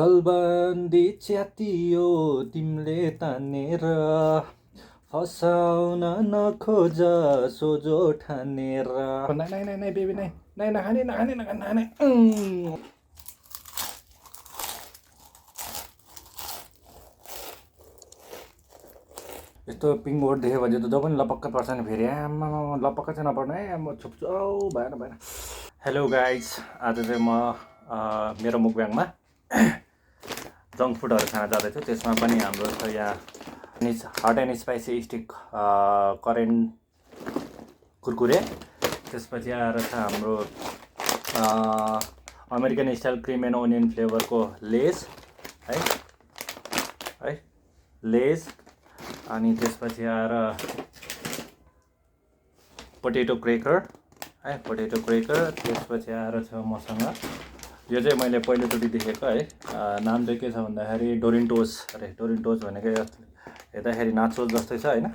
गलबन्दी च्यातियो तिमीले तानेर फसाउन नखोज सोझो ठानेर नाइ नाइ नाइ नाइ बेबी नाइ नाइ नखाने नखाने नखाने यस्तो पिङ बोर्ड देख्यो भने त जो पनि लपक्क पर्छ नि फेरि आमा लपक्क चाहिँ नपर्नु है म छुप्छु औ भएन भएन। हेलो गाइज, आज चाहिँ म मेरो मुकब्याङमा जङ्क फुडहरू खान जाँदैछु। त्यसमा पनि हाम्रो छ यहाँ hot and spicy stick current Kurkure, त्यसपछि आएर छ हाम्रो American style cream and onion फ्लेभरको लेस है लेस, अनि त्यसपछि आएर पोटेटो क्रेकर है पोटेटो क्रेकर। त्यसपछि आएर छ मसँग यो चाहिँ मैले पहिलोचोटि देखेको है, नाम चाहिँ के छ भन्दाखेरि डोरिन्टोस अरे डोरिन्टोस भनेको हेर्दाखेरि नाचोस जस्तै छ होइन,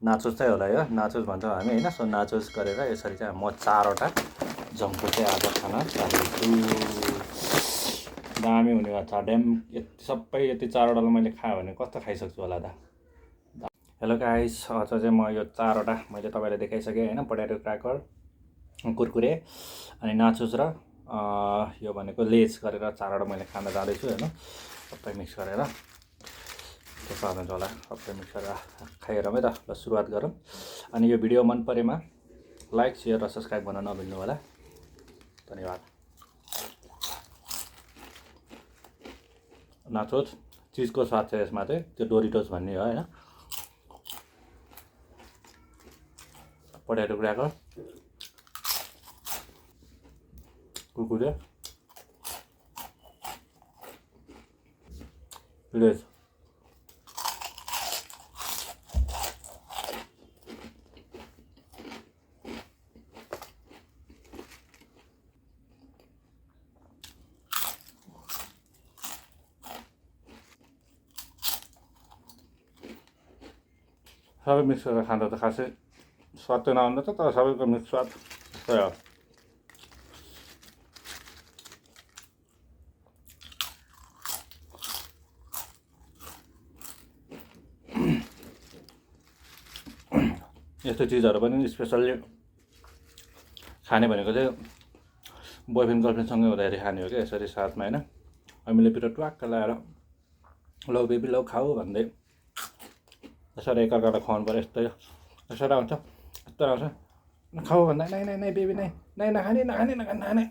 नाचोस चाहिँ होला यो, नाचोस भन्छौँ हामी होइन। सो नाचोस गरेर यसरी चाहिँ म 4वटा जङ्क फुड चाहिँ आज खान चाहन्छु। दामी हुने भएको छ ड्याम, यति सबै यति 4वटालाई मैले खाएँ भने कस्तो खाइसक्छु होला त। हेलो गाइस, आज चाहिँ म यो 4वटा मैले तपाईँलाई देखाइसकेँ होइन, पोटेटो क्र्याकर कुरकुरे अनि नाचोस र यो भनेको लेस गरेर 4वटा मैले खान जाँदैछु होइन, सबै मिक्स गरेर। कस्तो हुन्छ होला सबै मिक्स गरेर खाइरहँ है त। ल सुरुवात गरौँ। अनि यो भिडियो मन परेमा लाइक सेयर र सब्सक्राइब गर्न नभुल्नु होला। धन्यवाद। नाचोस चिजको स्वाद छ यसमा चाहिँ, त्यो डोरिटोस भन्ने हो होइन। पोटेटो क्र्याकर कुरकुरे लेस सबै मिक्स गरेर खाँदा त खासै स्वाद त नआउँदा त, तर सबैको मिक्स स्वाद त्यस्तै हो। यस्तो चिजहरू पनि स्पेसल्ली खाने भनेको चाहिँ बोयफ्रेन्ड गर्लफ्रेन्डसँगै हुँदाखेरि खाने हो क्या, यसरी साथमा होइन। हामीले पिरो ट्वाक्क लगाएर लौ बेबी लौ खाऊ भन्दै यसरी एकअर्कालाई खुवाउनु पऱ्यो। यसरी आउँछ यस्तो आउँछ खाऊ भन्दा नाइ नाइ नाइ बेबी नाइ नाइ नखाने नखाने नखाने नखाने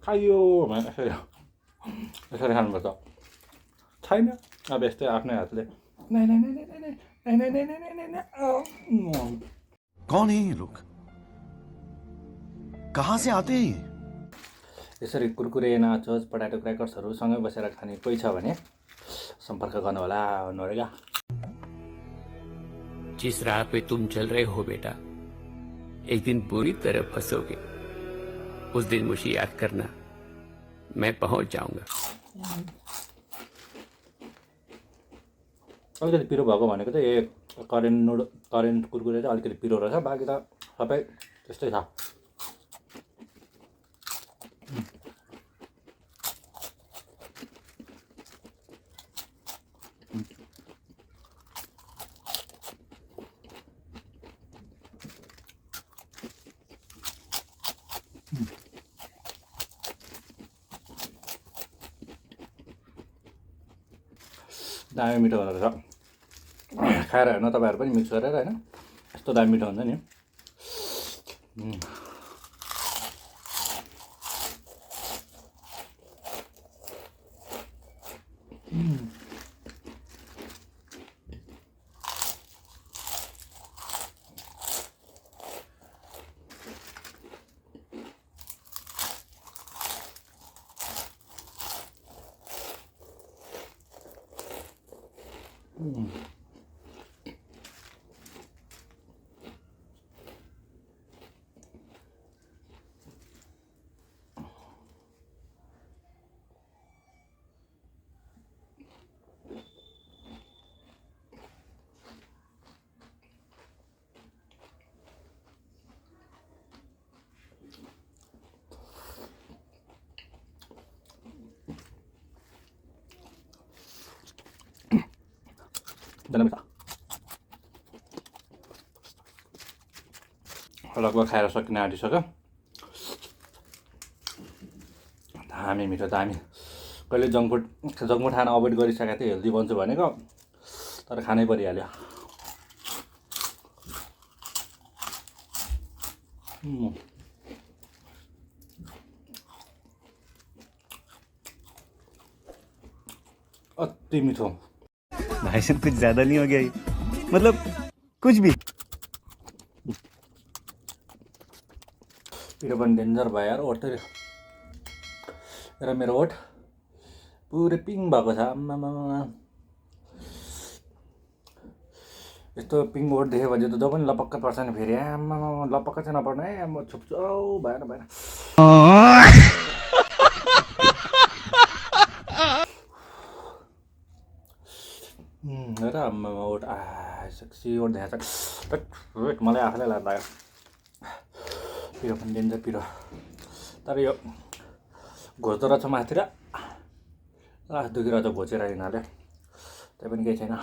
खाइयो भनेर यसरी खानुपर्छ। छैन अब यस्तै आफ्नै हातले नाइ नाइ नाइ नाइ नाइ नाइ नाइ नाइ नाइ नाइ नाइ। कौन है ये लोग, कहाँ से आते हैं? यसरी कुरकुरे नाचोस पोटेटो क्र्याकर्सहरू सँगै बसेर खाने कोही छ भने सम्पर्क गर्नु होला नरेगा। जिस राह पे तुम चल रहे हो बेटा, एक दिन बुरी तरह फंसोगे। उस दिन मुझे याद करना, मैं पहुंच जाऊंगा। अलिकति पिरो भएको भनेको चाहिँ करेन्ट कुरकुरे चाहिँ अलिकति पिरो रहेछ, बाँकी त सबै त्यस्तै छ। दामी मिठो हुँदो रहेछ, खाएर हेर्नु तपाईँहरू पनि मिक्स गरेर होइन, यस्तो दामी मिठो हुन्छ नि। लगभग खाएर सकिन आँटिसक्यो दामी मिठो दामी कहिले जङ्क फुड खान अभोइड गरिसकेको थिएँ हेल्दी बन्छु भनेको तर खानै परिहाल्यो अति मिठो भाई साहब कुछ ज्यादा नहीं हो गया ये? मतलब कुछ भी पिरो पनि डेन्जर भयो यार ओठ र मेरो ओठ पुरै पिङ भएको छ आम्मामा यस्तो पिङ ओठ देख्यो भने त जो पनि लपक्क पर्छ नि फेरि आम्मामा लपक्क चाहिँ नपर्नु है म छुप्छु औ भएन र आम्मामा ओठ सेक्सी ओठ देखाएको छ मलाई आफैलाई लाग्दा पिरो पनि डेन्जर पिरो तर यो घोच्दो रहेछ माथितिर लास्ट दुखिरहेछ घोचेर यिनीहरूले त्यही पनि केही छैन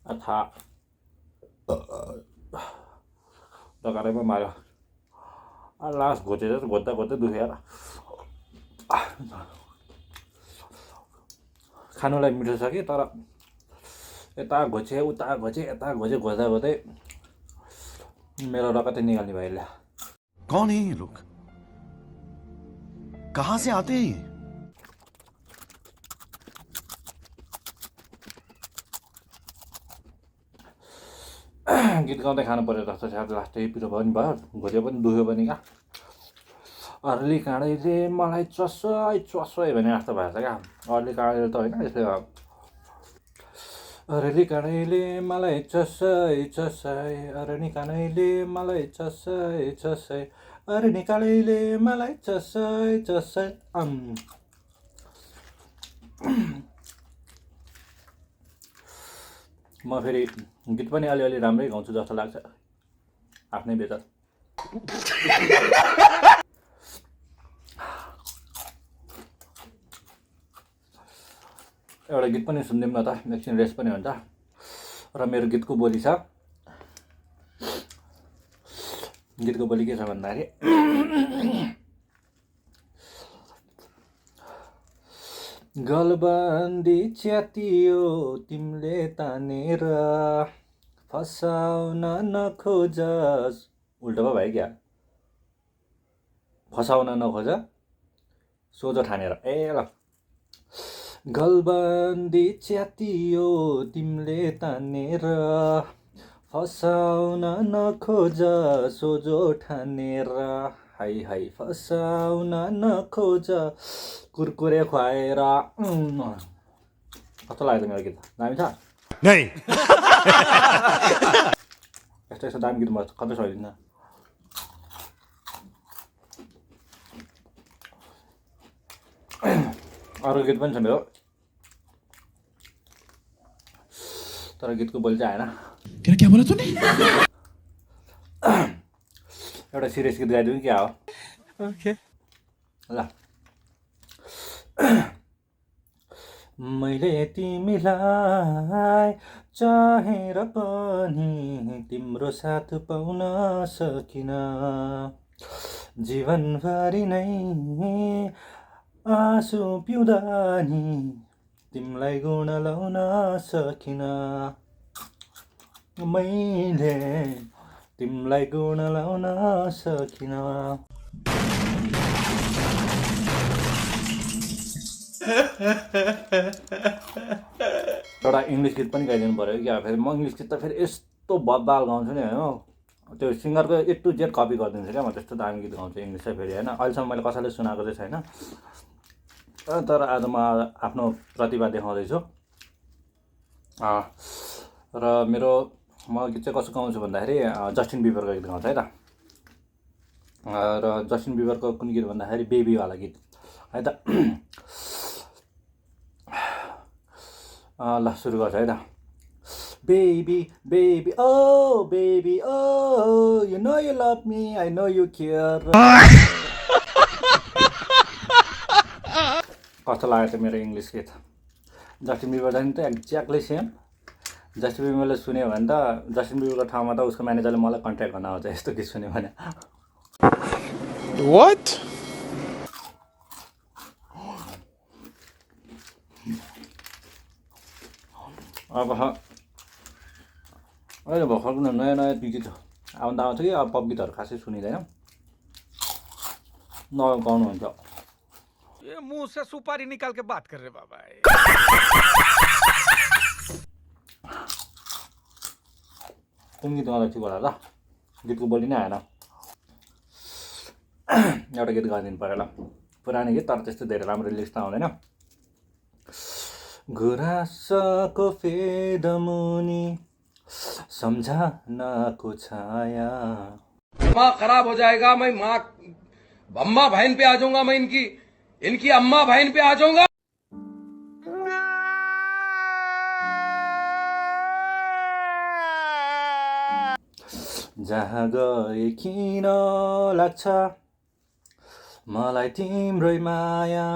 अथा दोकानैमा मार्यो लास्ट घोचेर घोच्दा दुख्यो यार खानुलाई मिठो छ कि तर यता घोचे उता घोचे यता घोचे घोच्दै मेरो रगतै निकाल्ने भयो यसले कौन है ये लोग कहाँ से आते हैं ये गीत गाउँदै खानु पर्यो जस्तो छ लास्टै पिरो भयो नि भयो घोच्यो पनि दुख्यो पनि क्या अर्ली काँडैले मलाई चसै भने जस्तो भएको छ क्या अर्ली काँडैले त होइन यसले अर्ली काँडैले मलाई चसै अर्ली काँडैले मलाई चसै अर्ली काँडैले मलाई चसै म फेरि गीत पनि अलिअलि राम्रै गाउँछु जस्तो लाग्छ आफ्नै बेचर एउटा गीत पनि सुनिदिउँ न त एकछिन रेस्ट पनि हुन्छ र मेरो गीतको बोली छ गीतको बोली के छ भन्दाखेरि गलबन्दी च्यातियो तिमीले तानेर फसाउन नखोजस उल्टो भयो भाइ क्या फसाउन नखोज सोझो ठानेर ए ल गलबन्दी च्यातियो तिमीले तानेर फसाउन नखोज सोझो ठानेर हाई फसाउन नखोज कुरकुरे खुवाएर कस्तो लाग्यो मेरो गीत दामी छ नहीं यस्तो दामी गीत म कतै सकिदिनँ अरू गीत पनि छ मेरो तर गीतको बोली चाहिँ आएन क्या बोला तूने एउटा सिरियस गीत गाइदिउँ क्या हो ओके ल मैले तिमीलाई चाहेर पनि तिम्रो साथ पाउन सकिन जीवनभरि नै आँसु पिउँदा नि तिमीलाई गुण लाउन सकिन मैले तिमीलाई गुण लाउन सकिन एउटा इङ्ग्लिस गीत पनि गाइदिनु पऱ्यो क्या फेरि म इङ्ग्लिस गीत त फेरि यस्तो बददाल गाउँछु नि होइन त्यो सिङ्गरको A to Z कपी गरिदिन्छु क्या म त्यस्तो दामी गीत गाउँछु इङ्ग्लिस चाहिँ फेरि होइन अहिलेसम्म मैले कसैले सुनाएको चाहिँ छैन तर आज म आफ्नो प्रतिभा देखाउँदैछु र मेरो म गीत चाहिँ कसो गाउँछु भन्दाखेरि जस्टिन बिबरको गीत गाउँछु है त र जस्टिन बिबरको कुन गीत भन्दाखेरि बेबीवाला गीत है त ल सुरु गर्छ है त Baby, baby, oh, baby, oh, you know you love me, I know you care. कस्तो लाग्यो त मेरो इङ्ग्लिस गीत जस्टिन बिबर झन् त एक्ज्याक्टली सेम जस्टिन बिबरले सुन्यो भने त जस्टिन बिबरको ठाउँमा त उसको म्यानेजरले मलाई कन्ट्याक्ट गर्न आउँछ यस्तो गीत सुन्यो भने What? अब अहिले भर्खर नयाँ नयाँ गीत आउनु त आउँछ कि अब पप गीतहरू खासै सुनिँदैन नगाउनुहुन्छ ये मुंह से सुपारी निकाल के बात कर रहे बाबा कुन गीत गाउँदा ठिक होला ल गीतको बोली नै आएन एउटा गीत गाइदिनु पऱ्यो ल पुरानो गीत तर त्यस्तो धेरै राम्रो लिस्ट आउँदैन गुराँसको फेदमुनि सम्झनाको छाया दिमाग खराब हो जाएगा मैं माँ अम्मा बहन पे आ जाऊंगा मैं इनकी अम्मा बहन पे आ जाऊंगा जहाँ गए किन लाग्छ मलाई तिम्रै माया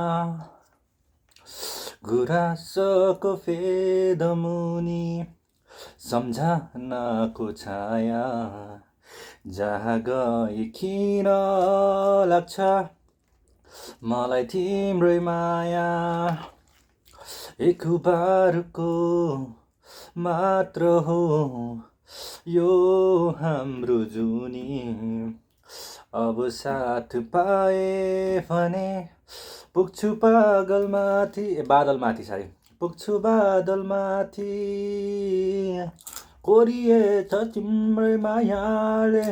गुराँसको फेदमुनि सम्झनाको छाया जहाँ गए किन लाग्छ मलाई तिम्रै माया एक बारको मात्र हो यो हाम्रो जुनी अब साथ पाए भने पुग्छु पागलमाथि बादलमाथि सारी पुग्छु बादलमाथि कोरिएछ तिम्रै मायाले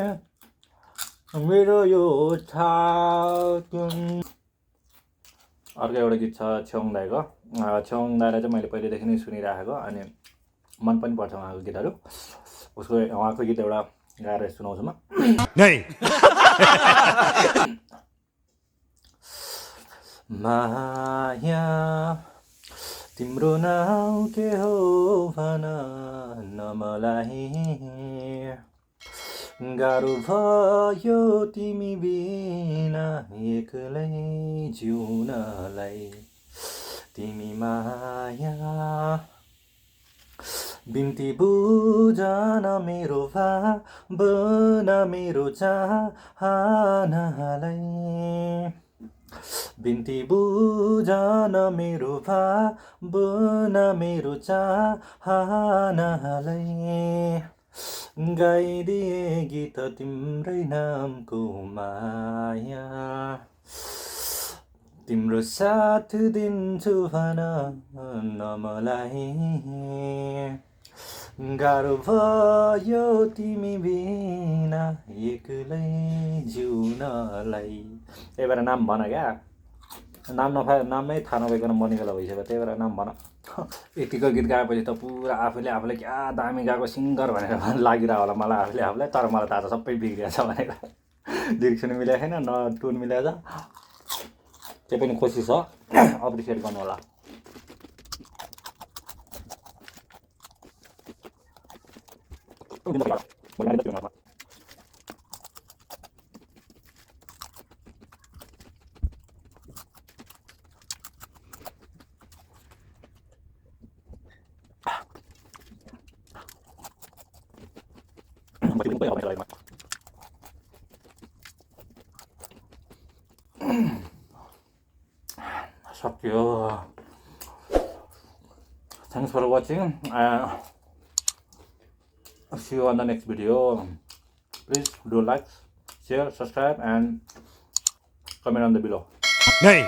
मेरो यो छाती अर्को एउटा गीत छ छ्योङ दाइको छ्योङ दाइलाई चाहिँ मैले पहिलेदेखि नै सुनिराखेको अनि मन पनि पर्छ उहाँको गीतहरू उहाँको गीत एउटा गाएर सुनाउँछु म नहीं माया तिम्रो नाउँ के हो भन न मलाई गाह्रो भयो तिमी बिना एक्लै जिउनलाई तिमी माया बिन्ती बुझन मेरो भावना मेरो चाहनालाई बिन्ती बुझन मेरो भावना मेरो चाहनालाई गाइदिए गीत तिम्रै नामको माया तिम्रो साथ दिन्छु भन न मलाई गाह्रो भयो तिमी बिना एक्लै जिउनलाई त्यही भएर नाम भन क्या नाम नामै थाहा नभइकन मनिकला भइसक्यो त्यही भएर नाम भन यतिको गीत गाएपछि त पुरा आफूले क्या दामी गाएको सिङ्गर भनेर लागिरह होला मलाई आफूलाई तर मलाई थाहा छ सबै बिग्रिया छ भनेर डिरेक्सन मिलेको छैन न टुन मिलेको छ त्यो पनि खुसी छ अप्रिसिएट गर्नु होला सक्यो Thanks for watching. See you on the next video. Please do like, share, subscribe and comment on the below. नहीं